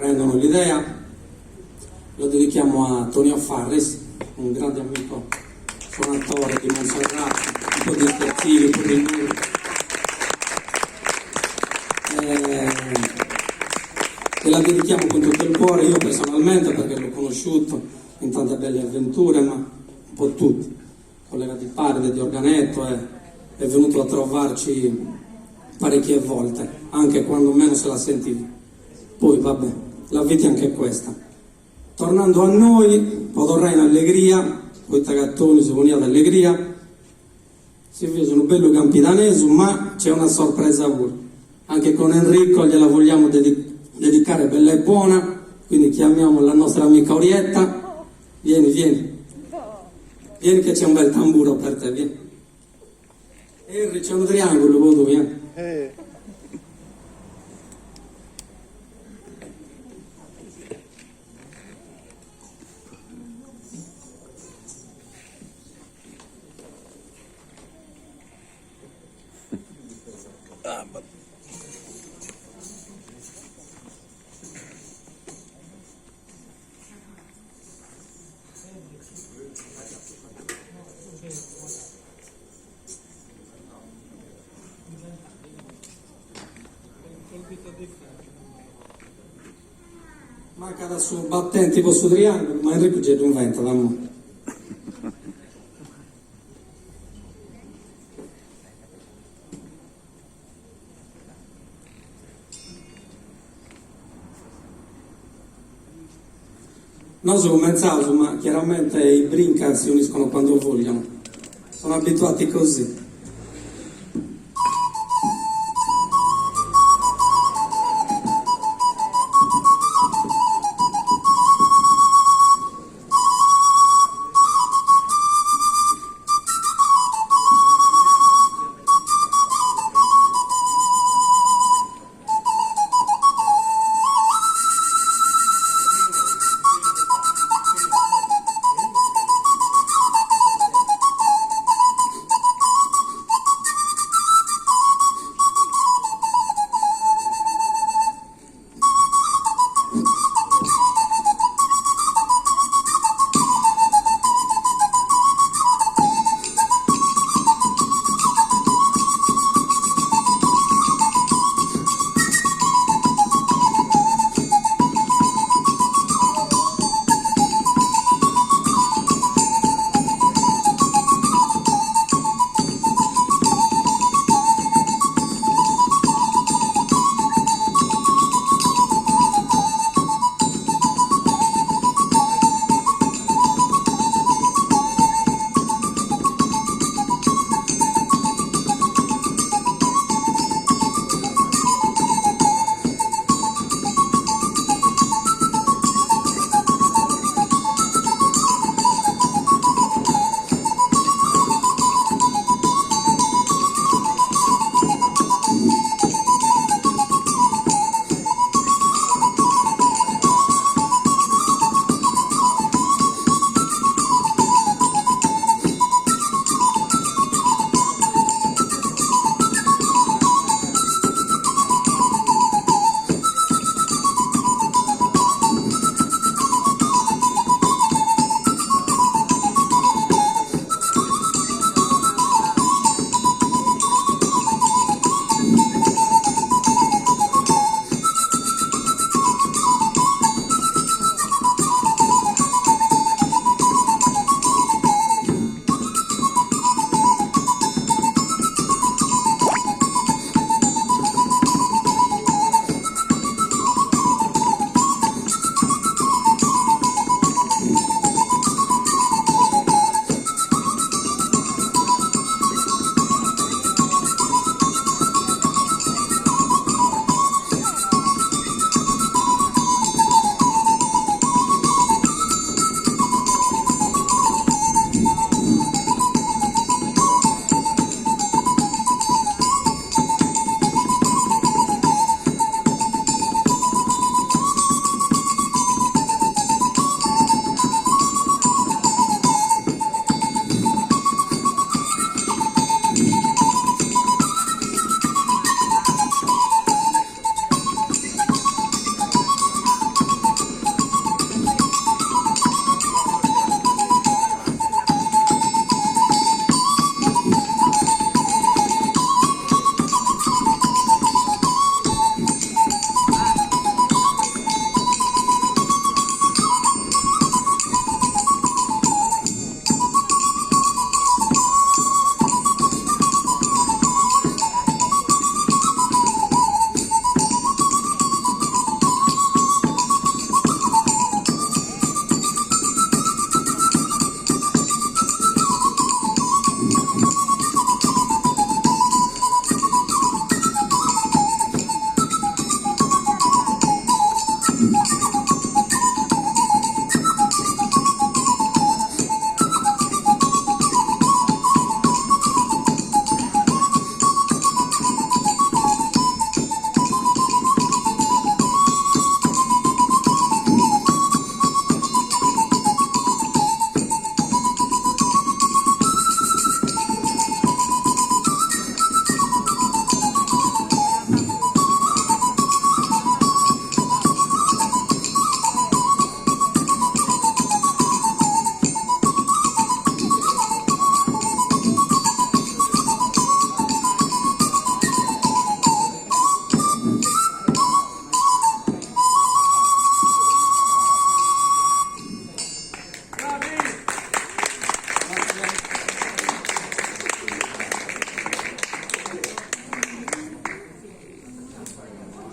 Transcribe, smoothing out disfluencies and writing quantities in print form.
rendono l'idea. Lo dedichiamo a Tonio Farris, un grande amico suonatore di Montserrat, un po' di Scherzivi, un po' di Nuri. E la dedichiamo con tutto il cuore, io personalmente, perché l'ho conosciuto in tante belle avventure, ma un po' tutti, collega di Paride, di Organetto, è venuto a trovarci parecchie volte, anche quando meno se la sentiva. Poi vabbè, la vita è anche questa. Tornando a noi, Podorrai in allegria, poi Tagattoni si unia d'allegria, si vede un bello campidanese, ma c'è una sorpresa pure. Anche con Enrico gliela vogliamo dedicare bella e buona, quindi chiamiamo la nostra amica Orietta. Vieni che c'è un bel tamburo per te, vieni. Henry, c'è un triangolo, vedo, vieni. Manca da suo battente tipo su triangolo, ma Enrico c'è un vento, dammo. Non sono compensato, ma chiaramente i brinca si uniscono quando vogliono. Sono abituati così.